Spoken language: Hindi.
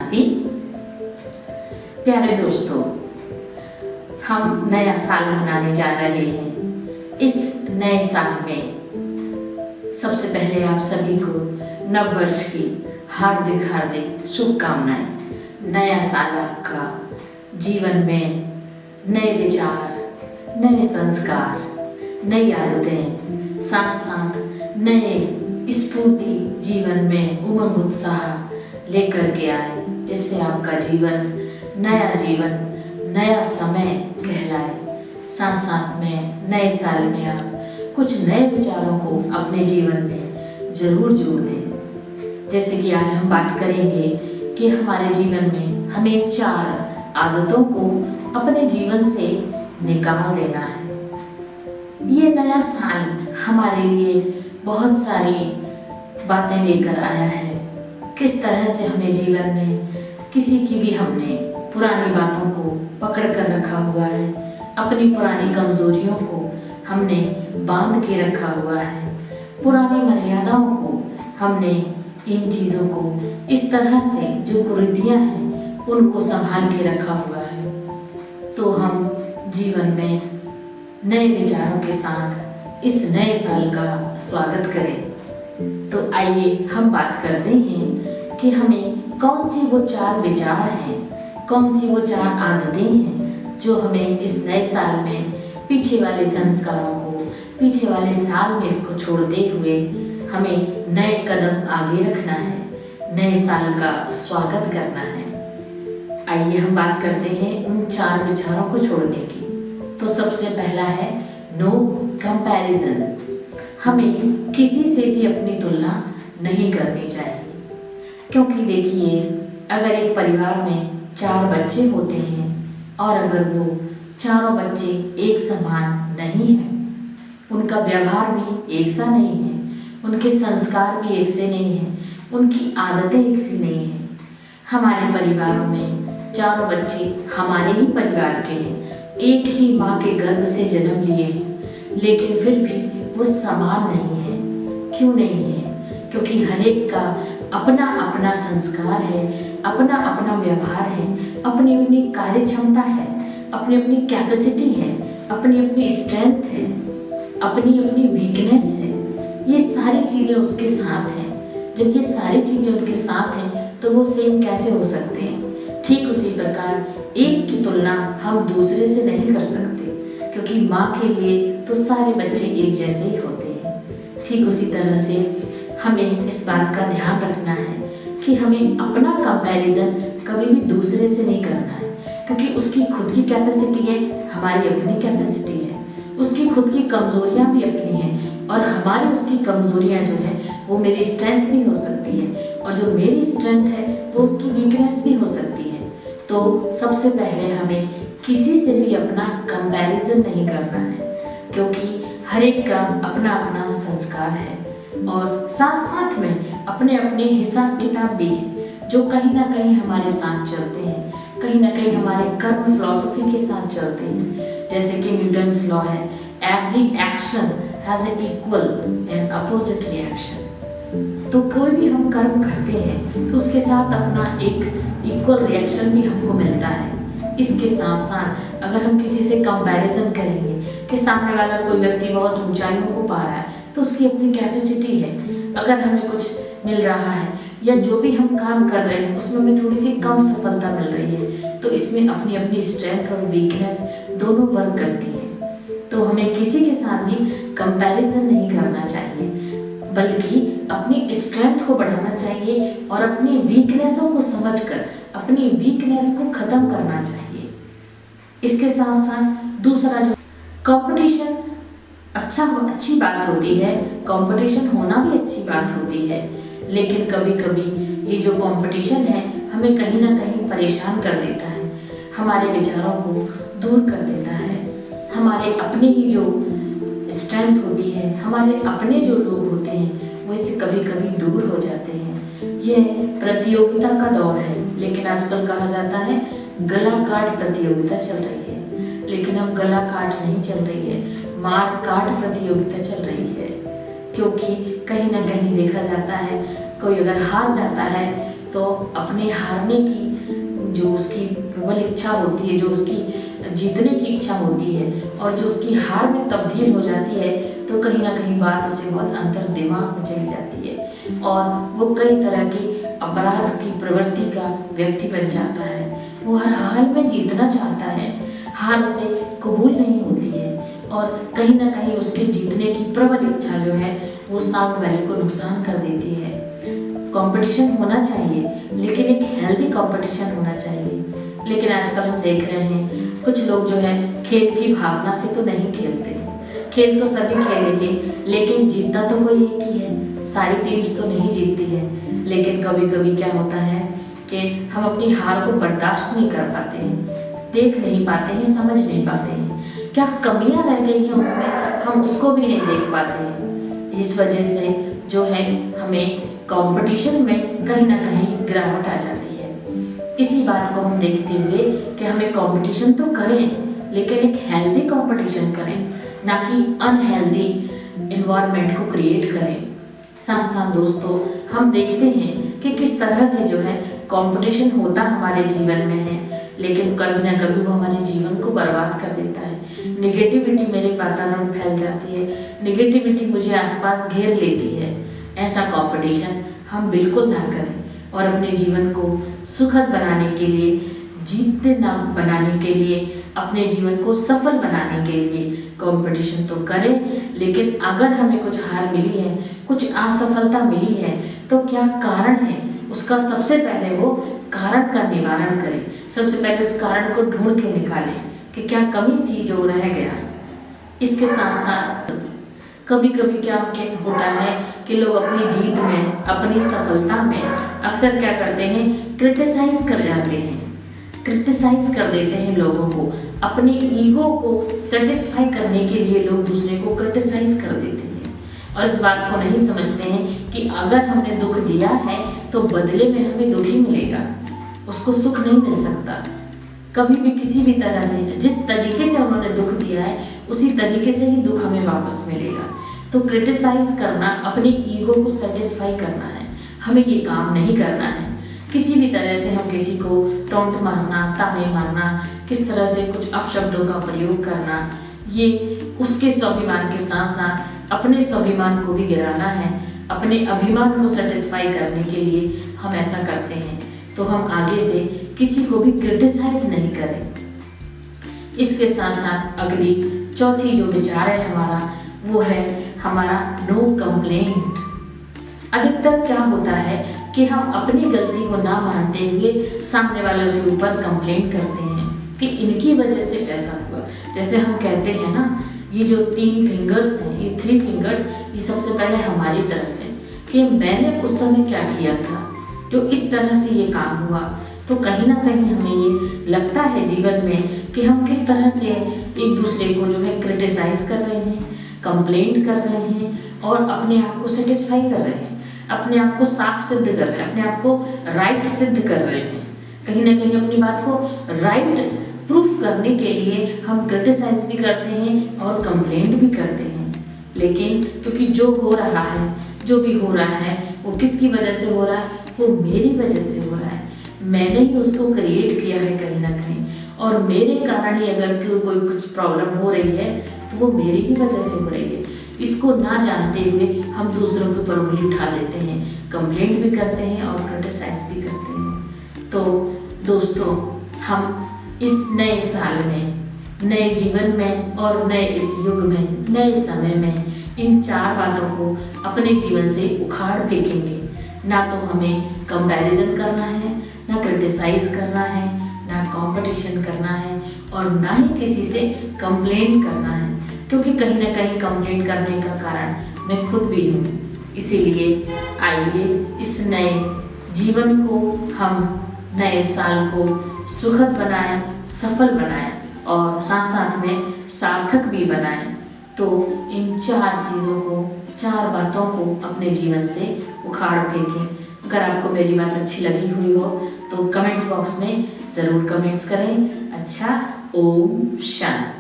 शांति। प्यारे दोस्तों, हम नया साल मनाने जा रहे हैं। इस नए साल में सबसे पहले आप सभी को नव वर्ष की हार्दिक हार्दिक शुभकामनाएं। नया साल आपका जीवन में नए विचार, नए संस्कार, नई आदतें, साथ साथ नए स्फूर्ति जीवन में उमंग उत्साह लेकर के आए, जिससे आपका जीवन नया समय कहलाए। साथ साथ में नए साल में आप कुछ नए विचारों को अपने जीवन में जरूर जोड़ दें। जैसे कि आज हम बात करेंगे कि हमारे जीवन में हमें 4 आदतों को अपने जीवन से निकाल देना है। ये नया साल हमारे लिए बहुत सारी बातें लेकर आया है। किस तरह से हमें जीवन में किसी की भी हमने पुरानी बातों को पकड़ कर रखा हुआ है, अपनी पुरानी कमजोरियों को हमने बांध के रखा हुआ है, पुरानी मर्यादाओं को हमने इन चीज़ों को इस तरह से जो कुरीतियाँ हैं उनको संभाल के रखा हुआ है। तो हम जीवन में नए विचारों के साथ इस नए साल का स्वागत करें। तो आइए हम बात करते हैं कि हमें कौन सी वो 4 विचार हैं, कौन सी वो 4 आदतें हैं जो हमें इस नए साल में पीछे वाले संस्कारों को, पीछे वाले साल में इसको छोड़ते हुए हमें नए कदम आगे रखना है, नए साल का स्वागत करना है। आइए हम बात करते हैं उन 4 विचारों को छोड़ने की। तो सबसे पहला है नो कंपैरिजन। हमें किसी से भी अपनी तुलना नहीं करनी चाहिए, क्योंकि देखिए, अगर एक परिवार में 4 बच्चे होते हैं और अगर वो चारों बच्चे एक समान नहीं हैं, उनका व्यवहार भी एक सा नहीं है, उनके संस्कार भी एक से नहीं हैं, उनकी आदतें एक सी नहीं हैं। हमारे परिवारों में चारों बच्चे हमारे ही परिवार के हैं, एक ही माँ के गर्भ से जन्म लिए हैं, लेकिन फिर भी वो समान नहीं है। क्यों नहीं है? क्योंकि हर एक का अपना अपना संस्कार है, अपना अपना व्यवहार है, अपनी अपनी कार्य क्षमता है, अपनी अपनी कैपेसिटी है, अपनी अपनी स्ट्रेंथ है, अपनी अपनी वीकनेस है। ये सारी चीज़ें उसके साथ हैं। जब ये सारी चीज़ें उनके साथ हैं तो वो सेम कैसे हो सकते हैं? ठीक उसी प्रकार एक की तुलना हम दूसरे से नहीं कर सकते, क्योंकि माँ के लिए तो सारे बच्चे एक जैसे ही होते हैं। ठीक उसी तरह से हमें इस बात का ध्यान रखना है कि हमें अपना कंपैरिजन कभी भी दूसरे से नहीं करना है, क्योंकि उसकी खुद की कैपेसिटी है, हमारी अपनी कैपेसिटी है, उसकी खुद की कमजोरियां भी अपनी हैं और हमारी उसकी कमजोरियां जो है वो मेरी स्ट्रेंथ भी हो सकती है, और जो मेरी स्ट्रेंथ है वो उसकी वीकनेस भी हो सकती है। तो सबसे पहले हमें किसी से भी अपना कंपैरिजन नहीं करना है, क्योंकि हर एक का अपना अपना संस्कार है और साथ साथ में अपने अपने हिसाब किताब भी हैं, जो कहीं ना कहीं हमारे साथ चलते हैं, कहीं ना कहीं हमारे कर्म फिलॉसफी के साथ चलते हैं। जैसे कि न्यूटन्स लॉ है, every action has a equal and opposite reaction. तो कोई भी हम कर्म करते हैं तो उसके साथ अपना एक इक्वल रिएक्शन भी हमको मिलता है। इसके साथ साथ अगर हम किसी से कंपैरिजन करेंगे कि सामने वाला कोई व्यक्ति बहुत ऊंचाइयों को पा रहा है, तो उसकी अपनी कैपेसिटी है। अगर हमें कुछ मिल रहा है या जो भी हम काम कर रहे हैं उसमें हमें थोड़ी सी कम सफलता मिल रही है, तो इसमें अपनी अपनी स्ट्रेंथ और वीकनेस दोनों वर्क करती है। तो हमें किसी के साथ भी कंपैरिजन नहीं करना चाहिए, बल्कि अपनी स्ट्रेंथ को बढ़ाना चाहिए और अपनी वीकनेसों को समझकर अपनी वीकनेस को खत्म करना चाहिए। इसके साथ साथ दूसरा जो कंपटीशन अच्छी बात होती है, कंपटीशन होना भी अच्छी बात होती है, लेकिन कभी कभी ये जो कंपटीशन है हमें कहीं ना कहीं परेशान कर देता है, हमारे विचारों को दूर कर देता है, हमारे अपने ही जो स्ट्रेंथ होती है, हमारे अपने जो लोग होते हैं वो इससे कभी कभी दूर हो जाते हैं। यह प्रतियोगिता का दौर है, लेकिन आजकल कहा जाता है गला काट प्रतियोगिता चल रही है, लेकिन अब गला काट नहीं चल रही है, मार काट प्रतियोगिता चल रही है। क्योंकि कहीं ना कहीं देखा जाता है कोई अगर हार जाता है तो अपने हारने की जो उसकी प्रबल इच्छा होती है, जो उसकी जीतने की इच्छा होती है और जो उसकी हार में तब्दील हो जाती है, तो कहीं ना कहीं बात उसे बहुत अंतर दिमाग में चली जाती है और वो कई तरह की अपराध की प्रवृत्ति का व्यक्ति बन जाता है। वो हर हाल में जीतना चाहता है, हार उसे कबूल नहीं होती है और कहीं ना कहीं उसके जीतने की प्रबल इच्छा जो है वो सामने वाले को नुकसान कर देती है। कंपटीशन होना चाहिए, लेकिन एक हेल्दी कंपटीशन होना चाहिए। लेकिन आजकल हम देख रहे हैं कुछ लोग जो है खेल की भावना से तो नहीं खेलते। खेल तो सभी खेलेंगे, लेकिन जीतता तो कोई एक ही है, सारी टीम्स तो नहीं जीतती है। लेकिन कभी कभी क्या होता है कि हम अपनी हार को बर्दाश्त नहीं कर पाते हैं, देख नहीं पाते हैं, समझ नहीं पाते हैं, क्या कमियां रह गई हैं उसमें, हम उसको भी नहीं देख पाते हैं। इस वजह से जो है हमें कंपटीशन में कहीं ना कहीं गिरावट आ जाती है। इसी बात को हम देखते हुए कि हमें कंपटीशन तो करें, लेकिन एक हेल्दी कंपटीशन करें, ना कि अनहेल्दी एनवायरनमेंट को क्रिएट करें। साथ साथ दोस्तों, हम देखते हैं कि किस तरह से जो है कंपटीशन होता हमारे जीवन में है, लेकिन कभी ना कभी वो हमारे जीवन को बर्बाद कर देता है। नेगेटिविटी मेरे वातावरण में फैल जाती है, नेगेटिविटी मुझे आसपास घेर लेती है। ऐसा कंपटीशन हम बिल्कुल ना करें और अपने जीवन को सुखद बनाने के लिए, जीतते ना बनाने के लिए, अपने जीवन को सफल बनाने के लिए कंपटीशन तो करें। लेकिन अगर हमें कुछ हार मिली है, कुछ असफलता मिली है, तो क्या कारण है उसका सबसे पहले वो कारण का निवारण करें। सबसे पहले उस कारण को ढूंढ के निकालें कि क्या कमी थी जो रह गया। इसके साथ साथ कभी कभी क्या होता है कि लोग अपनी जीत में, अपनी सफलता में अक्सर क्या करते हैं, क्रिटिसाइज कर जाते हैं, क्रिटिसाइज कर देते हैं लोगों को। अपनी ईगो को सेटिस्फाई करने के लिए लोग दूसरे को क्रिटिसाइज कर देते हैं और इस बात को नहीं समझते हैं कि अगर हमने दुख दिया है तो बदले में हमें दुख ही मिलेगा, उसको सुख नहीं मिल सकता। कभी भी किसी भी तरह से, जिस तरीके से उन्होंने दुख दिया है उसी तरीके से ही दुख हमें वापस मिलेगा। तो क्रिटिसाइज करना, अपनी ईगो को सेटिस्फाई करना है, हमें ये काम नहीं करना है। किसी भी तरह से हम किसी को टोंट मारना, ताने मारना, किस तरह से कुछ अपशब्दों का प्रयोग करना, ये उसके स्वाभिमान के साथ साथ अपने स्वाभिमान को भी गिराना है। अपने अभिमान को सेटिस्फाई करने के लिए हम ऐसा करते हैं, तो हम आगे से किसी को भी क्रिटिसाइज नहीं करें। इसके साथ साथ अगली चौथी जो विचार है हमारा, वो है हमारा नो कंप्लेंट। अधिकतर क्या होता है कि हम अपनी गलती को ना मानते हुए सामने वाले के ऊपर कंप्लेंट करते हैं कि इनकी वजह से ऐसा हुआ। जैसे हम कहते हैं ना, ये जो 3 फिंगर्स हैं, ये 3 फिंगर्स, ये सबसे पहले हमारी तरफ है कि मैंने उस समय क्या किया था जो इस तरह से ये काम हुआ। तो कहीं ना कहीं हमें ये लगता है जीवन में कि हम किस तरह से एक दूसरे को जो है क्रिटिसाइज कर रहे हैं, कंप्लेंट कर रहे हैं और अपने आप को सेटिस्फाई कर रहे हैं, अपने आप को साफ सिद्ध कर रहे हैं, अपने आप को राइट सिद्ध कर रहे हैं। कहीं ना कहीं अपनी बात को राइट प्रूफ करने के लिए हम क्रिटिसाइज भी करते हैं और कंप्लेंट भी करते हैं। लेकिन क्योंकि जो हो रहा है, जो भी हो रहा है, वो किसकी वजह से हो रहा है, वो मेरी वजह से हो रहा है। मैंने ही उसको क्रिएट किया है कहीं ना कहीं, और मेरे कारण ही अगर कोई कुछ प्रॉब्लम हो रही है तो वो मेरी ही वजह से हो रही है। इसको ना जानते हुए हम दूसरों के ऊपर उंगली उठा देते हैं, कंप्लेंट भी करते हैं और क्रिटिसाइज भी करते हैं। तो दोस्तों, हम इस नए साल में, नए जीवन में और नए इस युग में, नए समय में इन 4 बातों को अपने जीवन से उखाड़ फेंकेंगे। ना तो हमें कंपैरिजन करना है, ना क्रिटिसाइज करना है, ना कंपटीशन करना है और ना ही किसी से कंप्लेंट करना है, क्योंकि कहीं ना कहीं कंप्लेंट करने का कारण मैं खुद भी हूँ। इसीलिए आइए इस नए जीवन को, हम नए साल को सुखद बनाएं, सफल बनाएं और साथ साथ में सार्थक भी बनाएं। तो इन 4 चीज़ों को, 4 बातों को अपने जीवन से उखाड़ फेंकें। अगर आपको मेरी बात अच्छी लगी हुई हो तो कमेंट्स बॉक्स में ज़रूर कमेंट्स करें। अच्छा, ओम शांति।